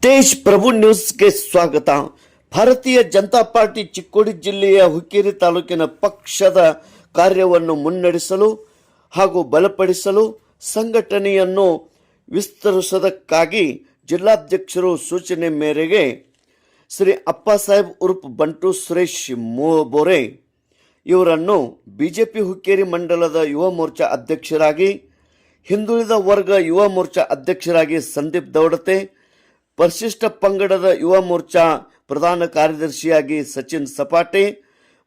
ತೇಜ್ ಪ್ರಭು ನ್ಯೂಸ್ಗೆ ಸ್ವಾಗತ. ಭಾರತೀಯ ಜನತಾ ಪಾರ್ಟಿ ಚಿಕ್ಕೋಡಿ ಜಿಲ್ಲೆಯ ಹುಕ್ಕೇರಿ ತಾಲೂಕಿನ ಪಕ್ಷದ ಕಾರ್ಯವನ್ನು ಮುನ್ನಡೆಸಲು ಹಾಗೂ ಬಲಪಡಿಸಲು ಸಂಘಟನೆಯನ್ನು ವಿಸ್ತರಿಸುವುದಕ್ಕಾಗಿ ಜಿಲ್ಲಾಧ್ಯಕ್ಷರು ಸೂಚನೆ ಮೇರೆಗೆ ಶ್ರೀ ಅಪ್ಪಾಸಾಹೇಬ್ ಉರ್ಫ್ ಬಂಟು ಸುರೇಶ್ ಬೋರೆ ಇವರನ್ನು ಬಿಜೆಪಿ ಹುಕ್ಕೇರಿ ಮಂಡಲದ ಯುವ ಮೋರ್ಚಾ ಅಧ್ಯಕ್ಷರಾಗಿ, ಹಿಂದುಳಿದ ವರ್ಗ ಯುವ ಮೋರ್ಚಾ ಅಧ್ಯಕ್ಷರಾಗಿ ಸಂದೀಪ್ ದೌಡತೆ, ಪರಿಶಿಷ್ಟ ಪಂಗಡದ ಯುವ ಮೋರ್ಚಾ ಪ್ರಧಾನ ಕಾರ್ಯದರ್ಶಿಯಾಗಿ ಸಚಿನ್ ಸಪಾಟೆ,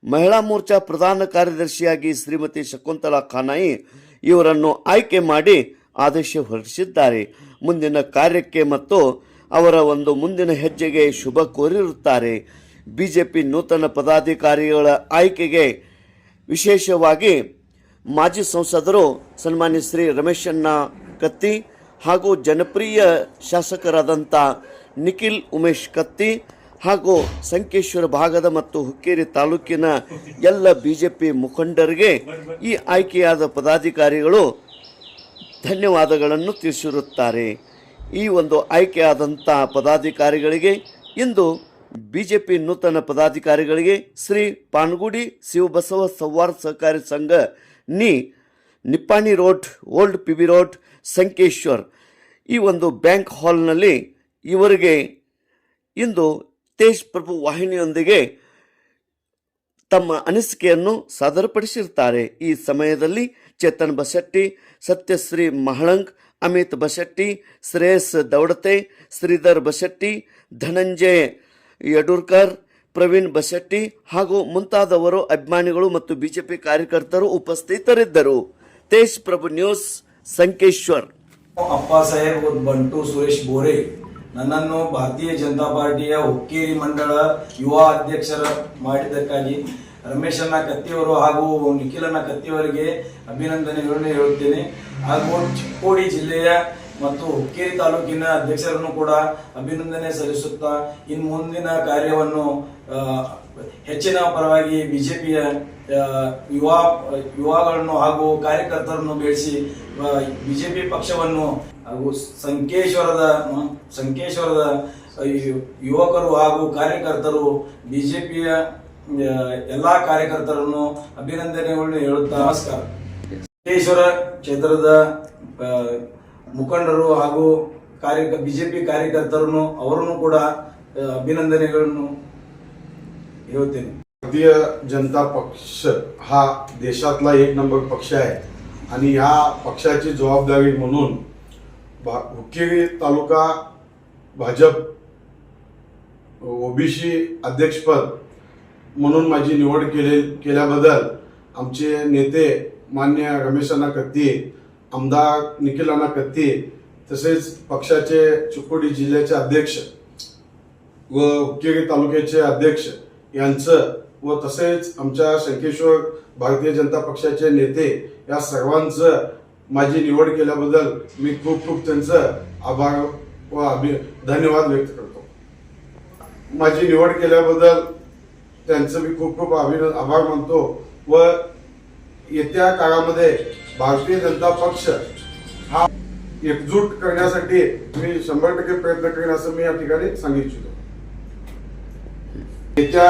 ಮಹಿಳಾ ಮೋರ್ಚಾ ಪ್ರಧಾನ ಕಾರ್ಯದರ್ಶಿಯಾಗಿ ಶ್ರೀಮತಿ ಶಕುಂತಲಾ ಖಾನಾಯಿ ಇವರನ್ನು ಆಯ್ಕೆ ಮಾಡಿ ಆದೇಶ ಹೊರಡಿಸಿದ್ದಾರೆ. ಮುಂದಿನ ಕಾರ್ಯಕ್ಕೆ ಮತ್ತು ಅವರ ಒಂದು ಮುಂದಿನ ಹೆಜ್ಜೆಗೆ ಶುಭ ಕೋರಿರುತ್ತಾರೆ. ಬಿಜೆಪಿ ನೂತನ ಪದಾಧಿಕಾರಿಗಳ ಆಯ್ಕೆಗೆ ವಿಶೇಷವಾಗಿ ಮಾಜಿ ಸಂಸದರು ಸನ್ಮಾನ್ಯ ಶ್ರೀ ರಮೇಶಣ್ಣ ಕತ್ತಿ ಹಾಗೂ ಜನಪ್ರಿಯ ಶಾಸಕರಾದಂಥ ನಿಖಿಲ್ ಉಮೇಶ್ ಕತ್ತಿ ಹಾಗೂ ಸಂಕೇಶ್ವರ ಭಾಗದ ಮತ್ತು ಹುಕ್ಕೇರಿ ತಾಲೂಕಿನ ಎಲ್ಲ ಬಿಜೆಪಿ ಮುಖಂಡರಿಗೆ ಈ ಆಯ್ಕೆಯಾದ ಪದಾಧಿಕಾರಿಗಳು ಧನ್ಯವಾದಗಳನ್ನು ತಿಳಿಸಿರುತ್ತಾರೆ. ಈ ಒಂದು ಆಯ್ಕೆಯಾದಂಥ ಪದಾಧಿಕಾರಿಗಳಿಗೆ ಇಂದು ಬಿಜೆಪಿ ನೂತನ ಪದಾಧಿಕಾರಿಗಳಿಗೆ ಶ್ರೀ ಪಾನಗುಡಿ ಶಿವಬಸವ ಸೌಹಾರ್ದ ಸಹಕಾರಿ ಸಂಘ Nippani road, old PB road, Sankeshwar ಈ ಒಂದು ಬ್ಯಾಂಕ್ ಹಾಲ್ನಲ್ಲಿ ಇವರಿಗೆ ಇಂದು ತೇಜ್ ಪ್ರಭು ವಾಹಿನಿಯೊಂದಿಗೆ ತಮ್ಮ ಅನಿಸಿಕೆಯನ್ನು ಸಾದರಪಡಿಸಿರುತ್ತಾರೆ. ಈ ಸಮಯದಲ್ಲಿ ಚೇತನ್ ಬಸಟ್ಟಿ, ಸತ್ಯಶ್ರೀ ಮಹಳಂಗ್, ಅಮಿತ್ ಬಸಟ್ಟಿ, ಶ್ರೇಯಸ್ ದೌಡತೆ, ಶ್ರೀಧರ್ ಬಸಟ್ಟಿ, ಧನಂಜಯ ಯಡೂರ್ಕರ್, ಪ್ರವೀಣ್ ಬಸಟ್ಟಿ ಹಾಗೂ ಮುಂತಾದವರು ಅಭಿಮಾನಿಗಳು ಮತ್ತು ಬಿಜೆಪಿ ಕಾರ್ಯಕರ್ತರು ಉಪಸ್ಥಿತರಿದ್ದರು. ತೇಜ್ ಪ್ರಭು ನ್ಯೂಸ್, ಸಂಕೇಶ್ವರ್. ಅಪ್ಪಾಸಾಹೇಬ್ ಬಂಟು ಸುರೇಶ್ ಬೋರೆ ನನ್ನನ್ನು ಭಾರತೀಯ ಜನತಾ ಪಾರ್ಟಿಯ ಹುಕ್ಕೇರಿ ಮಂಡಳ ಯುವ ಅಧ್ಯಕ್ಷರ ಮಾಡಿದ್ದಕ್ಕಾಗಿ ರಮೇಶಣ್ಣ ಕತ್ತಿಯವರು ಹಾಗೂ ನಿಖಿಲಣ್ಣ ಕತ್ತಿಯವರಿಗೆ ಅಭಿನಂದನೆಗಳನ್ನು ಹೇಳುತ್ತೇನೆ. ಹಾಗೂ ಚಿಕ್ಕೋಡಿ ಜಿಲ್ಲೆಯ ಮತ್ತು ಹುಕ್ಕೇರಿ ತಾಲೂಕಿನ ಅಧ್ಯಕ್ಷರನ್ನು ಕೂಡ ಅಭಿನಂದನೆ ಸಲ್ಲಿಸುತ್ತಾ ಇನ್ನು ಮುಂದಿನ ಕಾರ್ಯವನ್ನು ಹೆಚ್ಚಿನ ಪರವಾಗಿ ಬಿಜೆಪಿಯ ಯುವಗಳನ್ನು ಹಾಗೂ ಕಾರ್ಯಕರ್ತರನ್ನು ಬೆಳೆಸಿ ಬಿಜೆಪಿ ಪಕ್ಷವನ್ನು ಹಾಗೂ ಸಂಕೇಶ್ವರದ ಯುವಕರು ಹಾಗೂ ಕಾರ್ಯಕರ್ತರು ಬಿಜೆಪಿಯ ಎಲ್ಲಾ ಕಾರ್ಯಕರ್ತರನ್ನು ಅಭಿನಂದನೆಗಳನ್ನು ಹೇಳುತ್ತಾ ನಮಸ್ಕಾರ. ಸಂಕೇಶ್ವರ ಕ್ಷೇತ್ರದ ಮುಖಂಡರು ಹಾಗೂ ಬಿಜೆಪಿ ಕಾರ್यकर्त्यांनो ಅವರನ್ನು ಕೂಡ अभिनंदनेಗಳನ್ನು ಹೇಳ್ತೇನೆ. भारतीय जनता पक्ष हा देशातला एक नंबर पक्ष आहे आणि या पक्षाची जबाबदारी म्हणून हुक्केरी तालुका भाजप ओबीसी अध्यक्षपद म्हणून माझी निवड केल्याबद्दल आमचे नेते मान्य रमेशअण्णा कत्ती, आमदार निखिलअण्णा कत्ती तसेच पक्षाचे चिक्कोडी जिल्ह्याचे अध्यक्ष व हुक्केरी तालुक्याचे अध्यक्ष यांचं व तसेच आमच्या संकेश्वर भारतीय जनता पक्षाचे नेते या सर्वांचं माझी निवड केल्याबद्दल मी खूप खूप त्यांचं आभार व धन्यवाद व्यक्त करतो. माझी निवड केल्याबद्दल त्यांचं मी खूप खूप आभार मानतो व येत्या काळामध्ये भारतीय जनता पक्ष हा एकजूट करण्यासाठी मी 100% प्रयत्न करेन असं मी या ठिकाणी सांगू इच्छितो. येत्या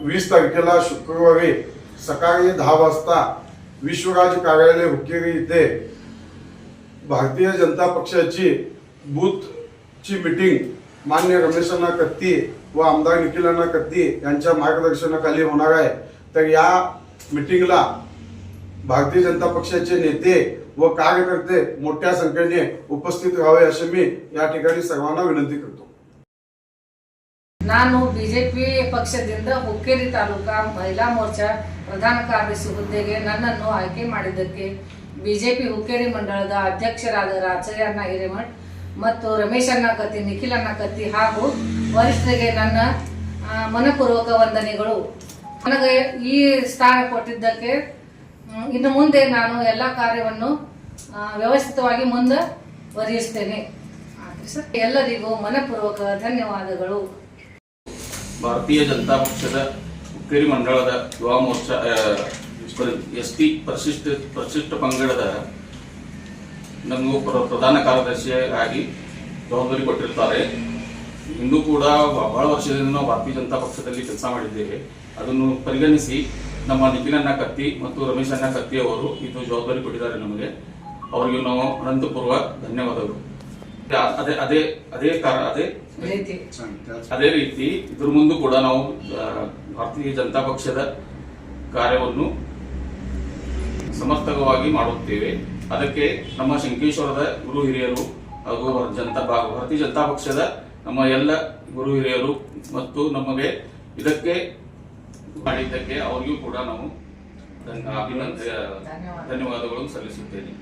20 तारखेला शुक्रवारी सकाळी 10 वाजता विश्वराज कार्यालय हुक्केरी इथे भारतीय जनता पक्षाची बूथची मीटिंग मान्य रमेशअण्णा कत्ती व आमदार निखिलअण्णा कत्ती यांच्या मार्गदर्शनाखाली होणार आहे. तर या मीटिंगला भारतीय जनता पक्षाचे नेते व कार्यकर्ते मोठ्या संख्येने उपस्थित राहावे असे मी या ठिकाणी सर्वांना विनंती करतो. ನಾನು ಬಿಜೆಪಿ ಪಕ್ಷದಿಂದ ಹುಕ್ಕೇರಿ ತಾಲೂಕಾ ಮಹಿಳಾ ಮೋರ್ಚಾ ಪ್ರಧಾನ ಕಾರ್ಯದರ್ಶಿ ಹುದ್ದೆಗೆ ನನ್ನನ್ನು ಆಯ್ಕೆ ಮಾಡಿದ್ದಕ್ಕೆ ಬಿಜೆಪಿ ಹುಕ್ಕೇರಿ ಮಂಡಳದ ಅಧ್ಯಕ್ಷರಾದ ರಾಚಯ್ಯಣ್ಣ ಹಿರೇಮಠ್ ಮತ್ತು ರಮೇಶಣ್ಣ ಕತ್ತಿ, ನಿಖಿಲಣ್ಣ ಕತ್ತಿ ಹಾಗೂ ವರಿಷ್ಠರಿಗೆ ನನ್ನ ಮನಪೂರ್ವಕ ವಂದನೆಗಳು. ನನಗೆ ಈ ಸ್ಥಾನ ಕೊಟ್ಟಿದ್ದಕ್ಕೆ ಇನ್ನು ಮುಂದೆ ನಾನು ಎಲ್ಲ ಕಾರ್ಯವನ್ನು ವ್ಯವಸ್ಥಿತವಾಗಿ ಮುಂದುವರಿಯುತ್ತೇನೆ. ಎಲ್ಲರಿಗೂ ಮನಪೂರ್ವಕ ಧನ್ಯವಾದಗಳು. ಭಾರತೀಯ ಜನತಾ ಪಕ್ಷದ ಹುಕ್ಕೇರಿ ಮಂಡಳದ ಯುವ ಮೋರ್ಚಾ ಎಸ್ಟಿ ಪರಿಶಿಷ್ಟ ಪಂಗಡದ ನಮಗೂ ಪ್ರಧಾನ ಕಾರ್ಯದರ್ಶಿಯಾಗಿ ಜವಾಬ್ದಾರಿ ಕೊಟ್ಟಿರ್ತಾರೆ. ಇಂದು ಕೂಡ ಬಹಳ ವರ್ಷದಿಂದ ನಾವು ಭಾರತೀಯ ಜನತಾ ಪಕ್ಷದಲ್ಲಿ ಕೆಲಸ ಮಾಡಿದ್ದೇವೆ. ಅದನ್ನು ಪರಿಗಣಿಸಿ ನಮ್ಮ ನಿಖಿಲಣ್ಣ ಕತ್ತಿ ಮತ್ತು ರಮೇಶ್ ಅಣ್ಣ ಕತ್ತಿ ಅವರು ಇದು ಜವಾಬ್ದಾರಿ ಕೊಟ್ಟಿದ್ದಾರೆ ನಮಗೆ. ಅವರಿಗೆ ನಾವು ಅನಂತಪೂರ್ವ ಧನ್ಯವಾದಗಳು. ಅದೇ ರೀತಿ ಇದ್ರ ಮುಂದೆ ಕೂಡ ನಾವು ಭಾರತೀಯ ಜನತಾ ಪಕ್ಷದ ಕಾರ್ಯವನ್ನು ಸಮರ್ಥಕವಾಗಿ ಮಾಡುತ್ತೇವೆ. ಅದಕ್ಕೆ ನಮ್ಮ ಶಂಕೇಶ್ವರದ ಗುರು ಹಿರಿಯರು ಹಾಗೂ ಭಾರತೀಯ ಜನತಾ ಪಕ್ಷದ ನಮ್ಮ ಎಲ್ಲ ಗುರು ಹಿರಿಯರು ಮತ್ತು ನಮಗೆ ಇದಕ್ಕೆ ಮಾಡಿದ್ದಕ್ಕೆ ಅವರಿಗೂ ಕೂಡ ನಾವು ಧನ್ಯವಾದಗಳನ್ನು ಸಲ್ಲಿಸುತ್ತೇನೆ.